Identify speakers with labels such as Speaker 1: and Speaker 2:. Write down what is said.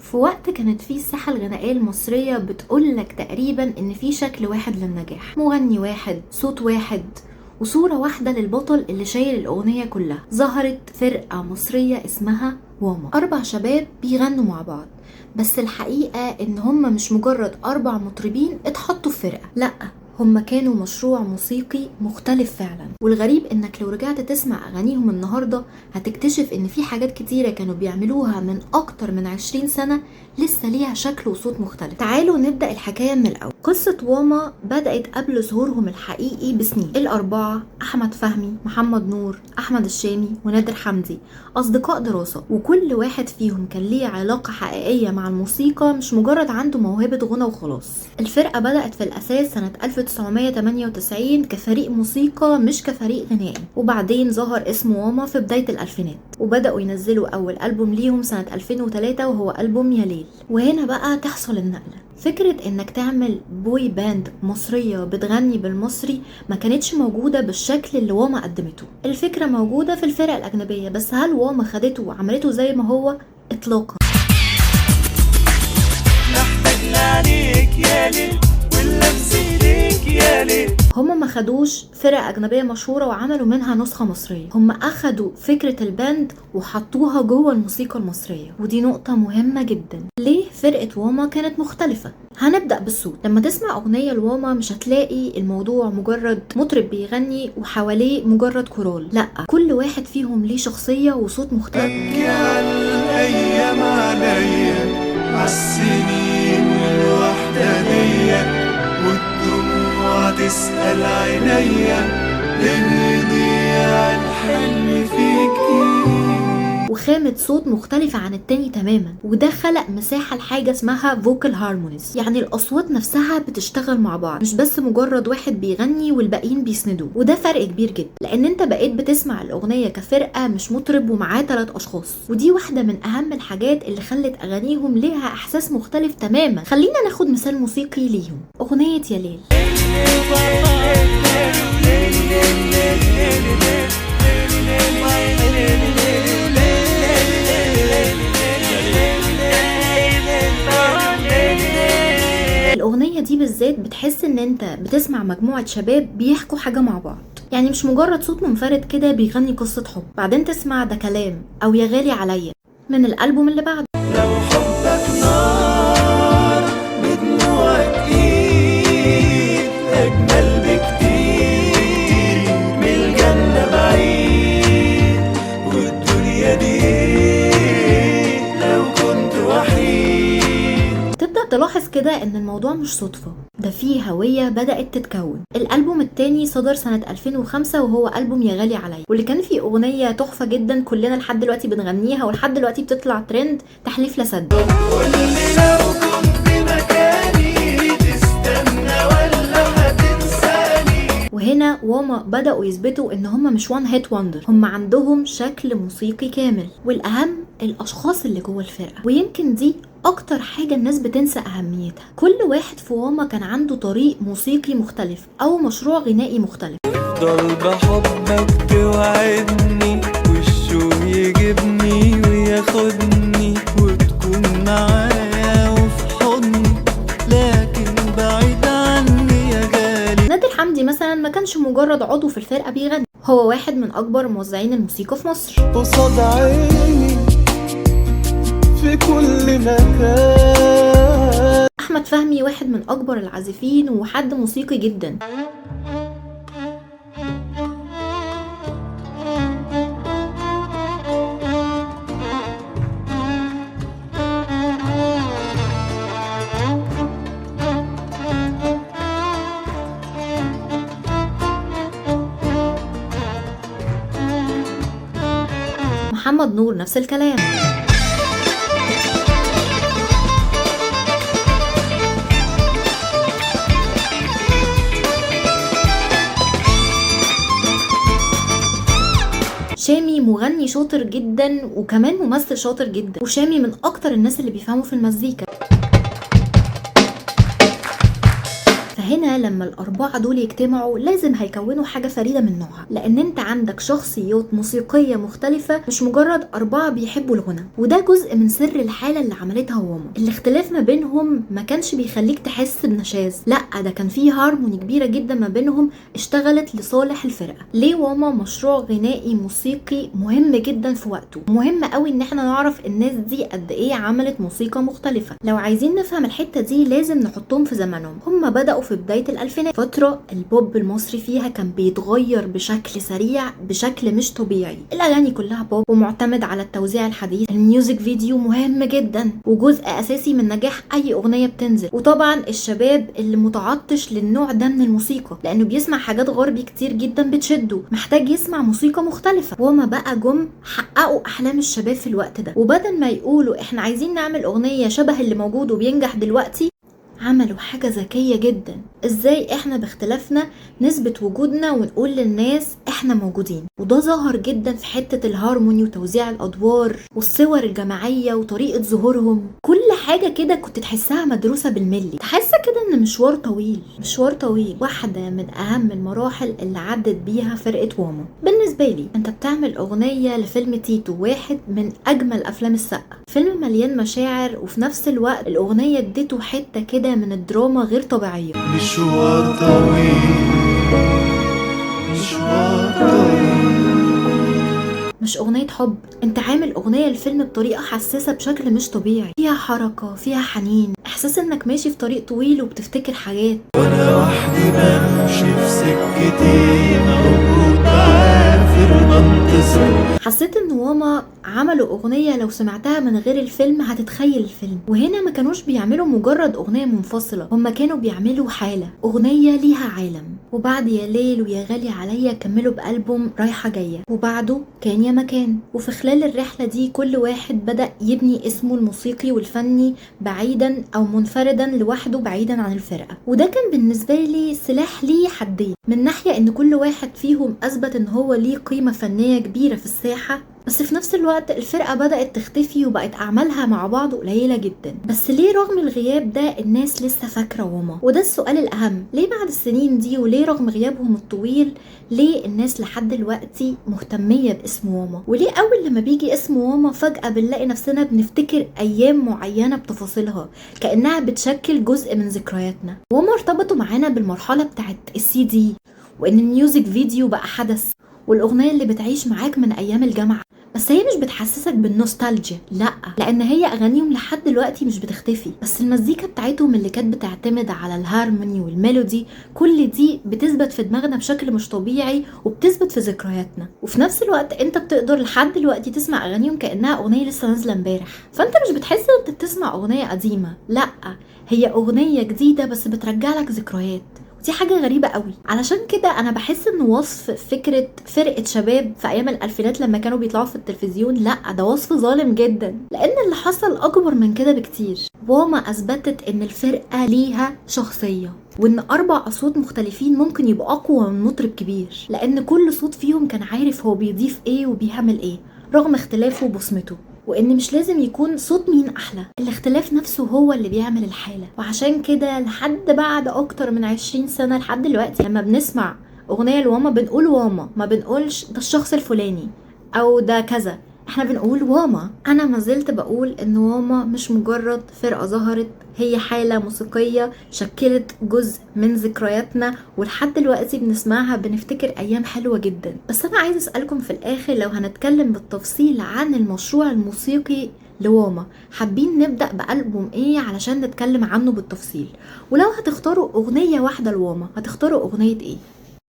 Speaker 1: في وقت كانت فيه الساحة الغنائية المصرية بتقولك تقريبا ان في شكل واحد للنجاح، مغني واحد، صوت واحد، وصورة واحدة للبطل اللي شايل الأغنية كلها. ظهرت فرقة مصرية اسمها واما، 4 شباب بيغنوا مع بعض، بس الحقيقة ان هم مش مجرد 4 مطربين اتحطوا في فرقة، لأ، هم كانوا مشروع موسيقي مختلف فعلا. والغريب انك لو رجعت تسمع اغانيهم النهاردة هتكتشف ان في حاجات كتيرة كانوا بيعملوها من اكتر من 20 سنة لسه ليها شكل وصوت مختلف. تعالوا نبدأ الحكاية من الاول. قصة واما بدأت قبل ظهورهم الحقيقي بسنين. الأربعة احمد فهمي، محمد نور، احمد الشامي، ونادر حمدي، اصدقاء دراسة، وكل واحد فيهم كان ليه علاقة حقيقية مع الموسيقى، مش مجرد عنده موهبة غنى وخلاص. الفرقة بدأت في الأساس سنة 1998 كفريق موسيقى مش كفريق غنائي، وبعدين ظهر اسم واما في بداية الألفينات، وبدأوا ينزلوا أول ألبوم ليهم سنة 2003 وهو ألبوم يا ليل. وهنا بقى تحصل النقلة. فكرة انك تعمل بوي باند مصرية بتغني بالمصري ما كانتش موجودة بالشكل اللي واما قدمته. الفكرة موجودة في الفرق الأجنبية، بس هل واما خدته وعملته زي ما هو؟ إطلاقا.
Speaker 2: محتاج عليك يا ليل واللمس ليك يا ليل.
Speaker 1: هما ما خدوش فرق أجنبية مشهورة وعملوا منها نسخة مصرية، هما أخدوا فكرة الباند وحطوها جوه الموسيقى المصرية، ودي نقطة مهمة جدا. ليه فرقة واما كانت مختلفة؟ هنبدأ بالصوت. لما تسمع أغنية لواما مش هتلاقي الموضوع مجرد مطرب بيغني وحواليه مجرد كورال، لأ، كل واحد فيهم ليه شخصية وصوت مختلف.
Speaker 2: الأيام عليا عالسنين والوحدانية والدموع تسأل عينيا ليه ضيع الحلم فيكي.
Speaker 1: وخامة صوت مختلفة عن التاني تماما، وده خلق مساحة لحاجة اسمها فوكال هارمونيز، يعني الأصوات نفسها بتشتغل مع بعض، مش بس مجرد واحد بيغني والباقيين بيسندوه. وده فرق كبير جدا، لأن انت بقيت بتسمع الأغنية كفرقة مش مطرب ومعاه 3 أشخاص، ودي واحدة من أهم الحاجات اللي خلت أغانيهم ليها إحساس مختلف تماما. خلينا ناخد مثال موسيقي ليهم، أغنية يا ليل. الأغنية دي بالذات بتحس ان انت بتسمع مجموعة شباب بيحكوا حاجة مع بعض، يعني مش مجرد صوت منفرد كده بيغني قصة حب. بعدين تسمع ده كلام او يا غالي عليا من الألبوم اللي بعده.
Speaker 2: لو حبك نار بدموعك ايد اجمل بكتير من الجنة بعيد والدنيا دي لو كنت وحيد.
Speaker 1: تبدأ تلاحظ كده ان الموضوع مش صدفة، ده فيه هوية بدأت تتكون. الألبوم التاني صدر سنة 2005 وهو ألبوم يا غالي عليا، واللي كان فيه أغنية تحفة جدا كلنا لحد دلوقتي بنغنيها ولحد دلوقتي بتطلع ترند، تحليف لا صدق.
Speaker 2: قولي لو كنت مكاني تستنى ولا هتنساني.
Speaker 1: وهنا واما بدأوا يثبتوا ان هم مش وان هيت وندر، هم عندهم شكل موسيقي كامل، والأهم الأشخاص اللي جوه الفرقة. ويمكن دي اكتر حاجة الناس بتنسى اهميتها. كل واحد في واما كان عنده طريق موسيقي مختلف او مشروع غنائي مختلف.
Speaker 2: افضل بحبك توعدني والشوق يجيبني وياخدني وتكون معايا وفي حضني لكن بعيد عني يا غالي.
Speaker 1: نادر حمدي مثلا ما كانش مجرد عضو في الفرقة بيغني، هو واحد من اكبر موزعين الموسيقى في مصر.
Speaker 2: قصاد عيني في كل مكان.
Speaker 1: احمد فهمي واحد من اكبر العازفين وحد موسيقي جدا. محمد نور نفس الكلام. شامي مغني شاطر جدا وكمان ممثل شاطر جدا، وشامي من اكتر الناس اللي بيفهموا في المزيكا. فهنا لما الأربعة دول يجتمعوا لازم هيكونوا حاجة فريدة من نوعها، لأن انت عندك شخصيات موسيقية مختلفة، مش مجرد أربعة بيحبوا الغنى. وده جزء من سر الحالة اللي عملتها واما. الاختلاف ما بينهم ما كانش بيخليك تحس بنشاز، لا ده كان فيه هارموني كبيرة جدا ما بينهم اشتغلت لصالح الفرقة. ليه واما مشروع غنائي موسيقي مهم جدا في وقته، مهم قوي ان احنا نعرف الناس دي قد ايه عملت موسيقى مختلفة. لو عايزين نفهم الحتة دي لازم نحطهم في زمنهم. هم بدأوا في بداية الألفينات، فترة البوب المصري فيها كان بيتغير بشكل سريع بشكل مش طبيعي. الأغاني كلها بوب ومعتمد على التوزيع الحديث. الميوزك فيديو مهم جدا وجزء أساسي من نجاح أي أغنية بتنزل. وطبعا الشباب اللي متعطش للنوع ده من الموسيقى لأنه بيسمع حاجات غربي كتير جدا بتشده، محتاج يسمع موسيقى مختلفة. وما بقى جم حققوا أحلام الشباب في الوقت ده، وبدل ما يقولوا احنا عايزين نعمل أغنية شبه اللي موجود وبينجح دلوقتي، عملوا حاجة ذكية جدا. ازاي احنا باختلافنا نثبت وجودنا ونقول للناس احنا موجودين. وده ظهر جدا في حتة الهارموني وتوزيع الادوار والصور الجماعية وطريقة ظهورهم. كل حاجة كده كنت تحسها مدروسة بالملي، تحسها كده ان مشوار طويل. واحدة من اهم المراحل اللي عدت بيها فرقة واما. بالنسبة لي انت بتعمل اغنية لفيلم تيتو، واحد من اجمل افلام السقا، فيلم مليان مشاعر وفي نفس الوقت الاغنية اديته حتة كده من الدراما غير طبيعية.
Speaker 2: مشوار طويل
Speaker 1: مش اغنية حب، انت عامل اغنية الفيلم بطريقة حساسة بشكل مش طبيعي، فيها حركة، فيها حنين، احساس انك ماشي في طريق طويل وبتفتكر حاجات.
Speaker 2: وانا وحدي بمشي في سكتي موجود عافر بنتصر.
Speaker 1: حسيت ان واما عملوا اغنية لو سمعتها من غير الفيلم هتتخيل الفيلم. وهنا ما كانوش بيعملوا مجرد اغنية منفصلة، هما كانوا بيعملوا حالة، اغنية ليها عالم. وبعد يا ليل ويا غالي عليا كملوا بألبوم رايحة جاية، وبعده كان يا مكان. وفي خلال الرحلة دي كل واحد بدأ يبني اسمه الموسيقي والفني بعيدا او منفردا لوحده بعيدا عن الفرقة. وده كان بالنسبة لي سلاح ليه حدين، من ناحية ان كل واحد فيهم اثبت ان هو ليه قيمة فنية كبيرة في الساحة، بس في نفس الوقت الفرقة بدأت تختفي وبقت أعمالها مع بعض قليلة جدا. بس ليه رغم الغياب ده الناس لسه فاكرة واما؟ وده السؤال الأهم، ليه بعد السنين دي وليه رغم غيابهم الطويل ليه الناس لحد دلوقتي مهتمية باسم واما؟ وليه أول لما بيجي اسم واما فجأة بنلاقي نفسنا بنفتكر أيام معينة بتفاصيلها كأنها بتشكل جزء من ذكرياتنا؟ واما ارتبطوا معانا بالمرحلة بتاعت السي دي، وإن الميوزك فيديو بقى حدث، والأغنية اللي بتعيش معاك من أيام الجامعة. بس هي مش بتحسسك بالنوستالجيا، لا، لان هي اغانيهم لحد دلوقتي مش بتختفي، بس المزيكا بتاعتهم اللي كانت بتعتمد على الهارموني والميلودي كل دي بتثبت في دماغنا بشكل مش طبيعي وبتثبت في ذكرياتنا. وفي نفس الوقت انت بتقدر لحد دلوقتي تسمع اغانيهم كانها اغنيه لسه نازله امبارح، فانت مش بتحس ان انت بتسمع اغنيه قديمه، لا، هي اغنيه جديده بس بترجع لك ذكريات. دي حاجة غريبة قوي. علشان كده انا بحس ان وصف فكرة فرقة شباب في ايام الالفينات لما كانوا بيطلعوا في التلفزيون، لا، ده وصف ظالم جدا، لان اللي حصل اكبر من كده بكتير. واما اثبتت ان الفرقة ليها شخصية، وان 4 اصوات مختلفين ممكن يبقوا اقوى من مطرب كبير، لان كل صوت فيهم كان عارف هو بيضيف ايه وبيعمل ايه رغم اختلافه وبصمته، وان مش لازم يكون صوت مين احلى، الاختلاف نفسه هو اللي بيعمل الحالة. وعشان كده لحد بعد اكتر من 20 سنة لحد دلوقتي لما بنسمع اغنية لواما بنقول واما، ما بنقولش ده الشخص الفلاني او ده كذا، احنا بنقول واما. انا ما زلت بقول ان واما مش مجرد فرقة ظهرت، هي حالة موسيقية شكلت جزء من ذكرياتنا، ولحد دلوقتي بنسمعها بنفتكر ايام حلوة جدا. بس انا عايز اسألكم في الاخر، لو هنتكلم بالتفصيل عن المشروع الموسيقي لواما، حابين نبدأ بألبوم ايه علشان نتكلم عنه بالتفصيل؟ ولو هتختاروا اغنية واحدة لواما هتختاروا اغنية ايه؟